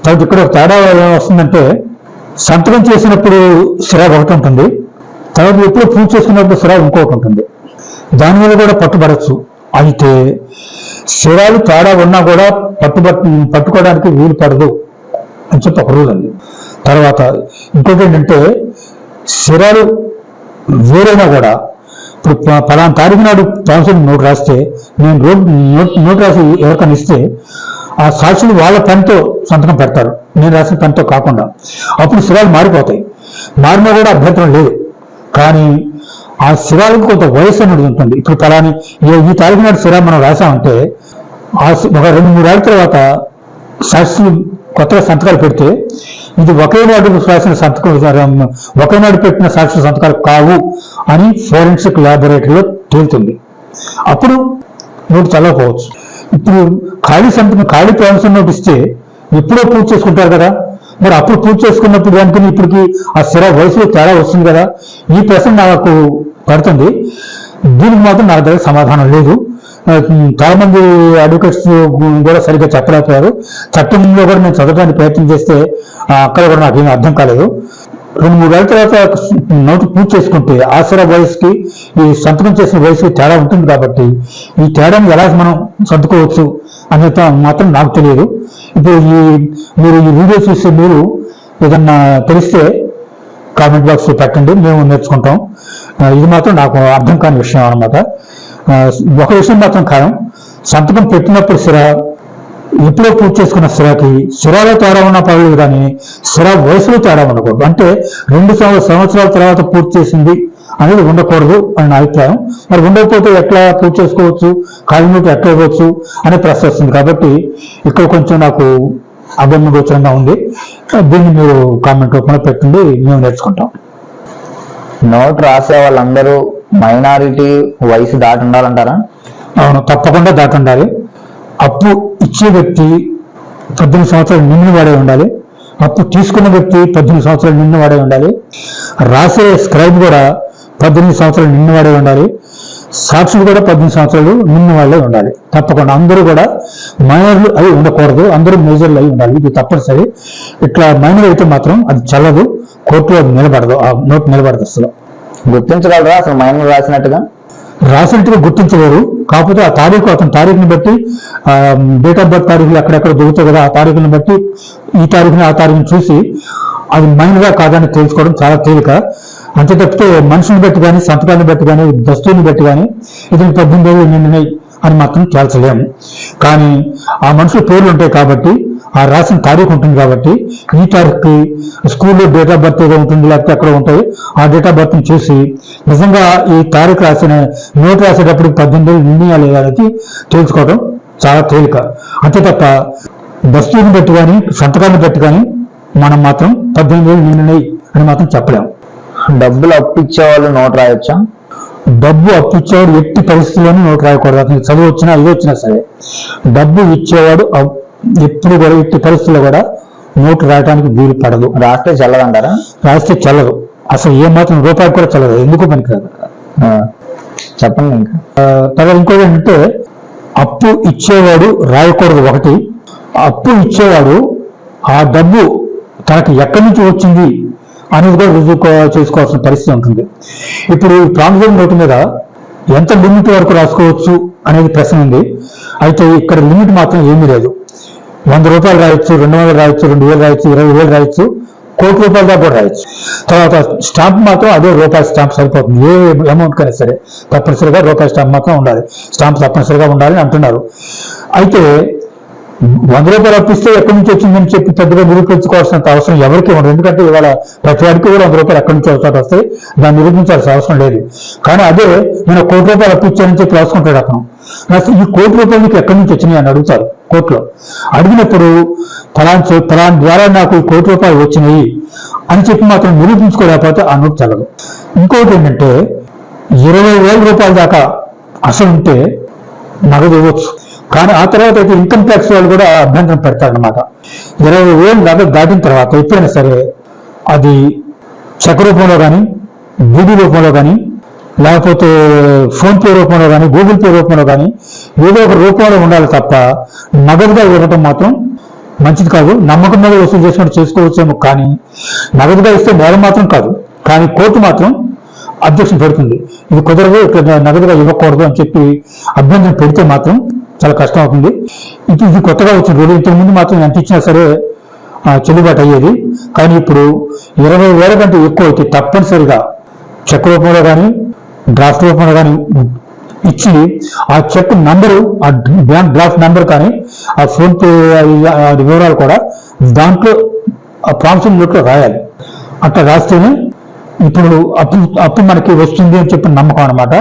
తర్వాత ఇక్కడ ఒక తేడా వస్తుందంటే సంతకం చేసినప్పుడు సిరా ఒకటి ఉంటుంది, తర్వాత ఎప్పుడు పూజ చేసుకున్నప్పుడు సిరా ఇంకొకటి ఉంటుంది. దానివల్ల కూడా పట్టుబడచ్చు. అయితే సిరాలు తేడా ఉన్నా కూడా పట్టుకోవడానికి వీలు పడదు అని చెప్పి ఒక రూల్ ఉంది. తర్వాత ఇంకోటి ఏంటంటే సిరాలు వేరైనా కూడా ఇప్పుడు పలానా తారీఖు నాడు ప్రామిసరీ నోటు రాస్తే నేను నోటు రాసి ఎవరికైనా ఇస్తే ఆ సాక్షులు వాళ్ళ పెన్తో సంతకం పెడతారు, నేను రాసిన పెన్తో కాకుండా. అప్పుడు సిరాలు మారిపోతాయి. మారినా కూడా అభ్యంతరం లేదు. కానీ ఆ సిరాలకు కొంత వయసు అనేది ఉంటుంది. ఇప్పుడు పలాని ఈ తారీఖు నాడు సిరా మనం రాసామంటే ఒక 2-3 ఏళ్ళ తర్వాత సాక్షులు కొత్తగా సంతకాలు పెడితే ఇది ఒకే నాడు రాసిన సంతకం, ఒకే నాడు పెట్టిన సాక్షుల సంతకాలు కావు అని ఫోరెన్సిక్ ల్యాబొరేటరీలో తేలుతుంది. అప్పుడు నోటు చల్లకపోవచ్చు. ఇప్పుడు ఖాళీ ప్రామిసరీ నోటు ఇస్తే ఎప్పుడో పూజ చేసుకుంటారు కదా, మరి అప్పుడు పూజ చేసుకున్నప్పుడు దానికి ఇప్పటికి ఆ సిరా వయసులో తేడా వస్తుంది కదా. ఈ ప్రశ్న నాకు పడుతుంది. దీనికి మాత్రం నా దగ్గర సమాధానం లేదు. చాలా మంది అడ్వకేట్స్ కూడా సరిగ్గా చెప్పలేకపోయారు. చట్టంలో కూడా నేను చదవడానికి ప్రయత్నం చేస్తే అక్కడ కూడా నాకు ఏమీ అర్థం కాలేదు. 2-3 ఏళ్ళ తర్వాత నోటు పూజ చేసుకుంటే ఆసరా వయసుకి ఈ సంతకం చేసిన వయసుకి తేడా ఉంటుంది కాబట్టి ఈ తేడాను ఎలా మనం సర్దుకోవచ్చు అనేది మాత్రం నాకు తెలియదు. ఇప్పుడు మీరు ఈ వీడియో చూస్తే మీరు ఏదన్నా తెలిస్తే కామెంట్ బాక్స్లో పెట్టండి, మేము నేర్చుకుంటాం. ఇది మాత్రం నాకు అర్థం కాని విషయం అన్నమాట. ఒక విషయం మాత్రం ఖాయం, సంతకం పెట్టినప్పుడు సిరా ఎప్పుడో పూజ చేసుకున్న సిరాకి సిరాలో తేడా ఉన్న పర్వాలేదు కానీ సిరా వయసులో తేడా ఉండకూడదు. అంటే 2 సంవత్సరాల తర్వాత పూర్తి చేసింది అనేది ఉండకూడదు అని నా అభిప్రాయం. మరి ఉండకపోతే ఎట్లా పూజ చేసుకోవచ్చు, ఖాళీ నోటు ఎట్లా ఇవ్వచ్చు అనే ప్రశ్న వస్తుంది. కాబట్టి ఇక్కడ కొంచెం నాకు అభ్యంతరగోచరంగా ఉంది. దీన్ని మీరు కామెంట్ రూపంలో పెట్టండి, మేము నేర్చుకుంటాం. నోట్ రాసే వాళ్ళందరూ మైనారిటీ వయసు దాటి ఉండాలంటారా? అవును, తప్పకుండా దాటి ఉండాలి. అప్పు ఇచ్చే వ్యక్తి 18 సంవత్సరాలు నిండిన వాడే ఉండాలి. అప్పు తీసుకున్న వ్యక్తి 18 సంవత్సరాలు నిండిన వాడే ఉండాలి. రాసే స్క్రైబ్ కూడా 18 సంవత్సరాలు నిండిన వాడే ఉండాలి. సాక్షులు కూడా 18 సంవత్సరాలు నిండిన వాళ్ళే ఉండాలి. తప్పకుండా అందరూ కూడా మైనర్లు అవి ఉండకూడదు, అందరూ మేజర్లు అయి ఉండాలి. ఇది తప్పనిసరి. ఇట్లా మైనర్ అయితే మాత్రం అది చల్లదు, కోర్టులో నిలబడదు, ఆ నోటు నిలబడదు. అసలు గుర్తించగలరా అసలు మైనర్ రాసినట్టుగా? రాసినట్టుగా గుర్తించలేరు. కాకపోతే ఆ తారీఖు, అతని తారీఖుని బట్టి డేట్ ఆఫ్ బర్త్ తారీఖులు ఎక్కడెక్కడ దొరుకుతాయి కదా, ఆ తారీఖుని బట్టి ఈ తారీఖుని ఆ తారీఖుని చూసి అది మైనర్గా కాదని తెలుసుకోవడం చాలా తేలిక. అంతే తప్పితే మనుషుని బట్టి కానీ, సంతకాన్ని బట్టి కానీ, దస్తుని బట్టి కానీ ఇతను 18 ఏళ్ళు నిండినాయి అని మాత్రం తేల్చలేము. కానీ ఆ మనుషుల పేర్లు ఉంటాయి కాబట్టి, ఆ రాసిన తారీఖు ఉంటుంది కాబట్టి ఈ తారీఖుకి స్కూల్లో డేట్ ఆఫ్ బర్త్ ఏదో ఉంటుంది, లేకపోతే అక్కడ ఉంటాయి. ఆ డేట్ ఆఫ్ బర్త్ని చూసి నిజంగా ఈ తారీఖు రాసిన నోటు రాసేటప్పుడు 18 ఏళ్ళు నిండినా లేదా అనేది తెలుసుకోవడం చాలా తేలిక. అంతే తప్ప దస్తుని బట్టి కానీ, సంతకాన్ని బట్టి కానీ మనం మాత్రం 18 ఏళ్ళు నిండినాయి అని మాత్రం చెప్పలేము. డబ్బులు అప్పిచ్చేవాళ్ళు నోట్ రాయొచ్చా? డబ్బు అప్పిచ్చేవాడు ఎట్టి పరిస్థితుల్లోనూ నోటు రాయకూడదు. అతనికి చదువు వచ్చినా ఇది వచ్చినా సరే డబ్బు ఇచ్చేవాడు ఎప్పుడు కూడా ఎట్టి పరిస్థితుల్లో కూడా నోటు రాయడానికి వీలు పడదు. రాస్తే చల్లదంటారా? రాస్తే చల్లదు, అసలు ఏ మాత్రం రూపాయి కూడా చల్లదు, ఎందుకు పనికిరాదు. చెప్పండి. ఇంకా తర్వాత ఇంకోటి ఏంటంటే అప్పు ఇచ్చేవాడు రాయకూడదు. ఒకటి, అప్పు ఇచ్చేవాడు ఆ డబ్బు తనకి ఎక్కడి నుంచి వచ్చింది అనేది కూడా రుజువు చేసుకోవాల్సిన పరిస్థితి ఉంటుంది. ఇప్పుడు ప్రామిసరీ నోటు మీద ఎంత లిమిట్ వరకు రాసుకోవచ్చు అనేది ప్రశ్న ఉంది. అయితే ఇక్కడ లిమిట్ మాత్రం ఏమీ లేదు. 100 రూపాయలు రాయొచ్చు, 200 రాయొచ్చు, 2000 రాయొచ్చు, 20,000 రాయొచ్చు, ₹1,00,00,000 దాకా కూడా రాయొచ్చు. తర్వాత స్టాంప్ మాత్రం అదే రూపాయి స్టాంప్ సరిపోతుంది. ఏ అమౌంట్ కైనా సరే తప్పనిసరిగా రూపాయి స్టాంప్ మాత్రం ఉండాలి. స్టాంప్ తప్పనిసరిగా ఉండాలని అంటున్నారు. అయితే 100 రూపాయలు అప్పిస్తే ఎక్కడి నుంచి వచ్చిందని చెప్పి పెద్దగా నిరూపించుకోవాల్సినంత అవసరం ఎవరికీ ఉండదు. ఎందుకంటే ఇవాళ ప్రతి వాడికి కూడా 100 రూపాయలు ఎక్కడి నుంచి చోట వస్తాయి, దాన్ని నిరూపించాల్సిన అవసరం లేదు. కానీ అదే నేను ₹1,00,00,000 అప్పిచ్చానని చెప్పి రాసుకుంటాడు అతను. అసలు ఈ ₹1,00,00,000 మీకు ఎక్కడి నుంచి వచ్చినాయి అని అడుగుతారు కోర్టులో. అడిగినప్పుడు ఫలాన్ ద్వారా నాకు ఈ ₹1,00,00,000 వచ్చినాయి అని చెప్పి మాత్రం నిరూపించుకోలేకపోతే ఆ నోటు చల్లదు. ఇంకోటి ఏంటంటే 20,000 రూపాయల దాకా అసలు ఉంటే నగదు ఇవ్వచ్చు. కానీ ఆ తర్వాత అయితే ఇన్కమ్ ట్యాక్స్ వాళ్ళు కూడా అభ్యంతరం పెడతారనమాట. 20,000 నగదు దాటిన తర్వాత ఎప్పుడైనా సరే అది చెక్ రూపంలో కానీ, డీడీ రూపంలో కానీ, లేకపోతే ఫోన్పే రూపంలో కానీ, గూగుల్ పే రూపంలో కానీ ఏదో ఒక రూపంలో ఉండాలి తప్ప నగదుగా ఇవ్వడం మాత్రం మంచిది కాదు. నమ్మకం మీద వసూలు చేసుకుంటూ చేసుకోవచ్చేమో, కానీ నగదుగా ఇస్తే నేరం మాత్రం కాదు. కానీ కోర్టు మాత్రం అబ్జెక్షన్ పెడుతుంది, ఇది కుదరదు, ఇట్లా నగదుగా ఇవ్వకూడదు అని చెప్పి అభ్యంతరం పెడితే మాత్రం చాలా కష్టం అవుతుంది. ఇది కొత్తగా వచ్చిన రూల్. ఇంతకుముందు మాత్రం ఎంత ఇచ్చినా సరే చెల్లుబాటు అయ్యేది. కానీ ఇప్పుడు 20,000 కంటే ఎక్కువ అయితే తప్పనిసరిగా చెక్ రూపంలో కానీ డ్రాఫ్ట్ రూపంలో కానీ ఇచ్చి ఆ చెక్ నంబరు, ఆ బ్యాంక్ డ్రాఫ్ట్ నంబర్ కానీ ఆ ఫోన్ పే వివరాలు కూడా దాంట్లో ఆ ప్రామిసరీ నోట్లో రాయాలి. అట్లా రాస్తేనే ఇప్పుడు అప్పు మనకి వస్తుంది అని చెప్పిన నమ్మకం అన్నమాట.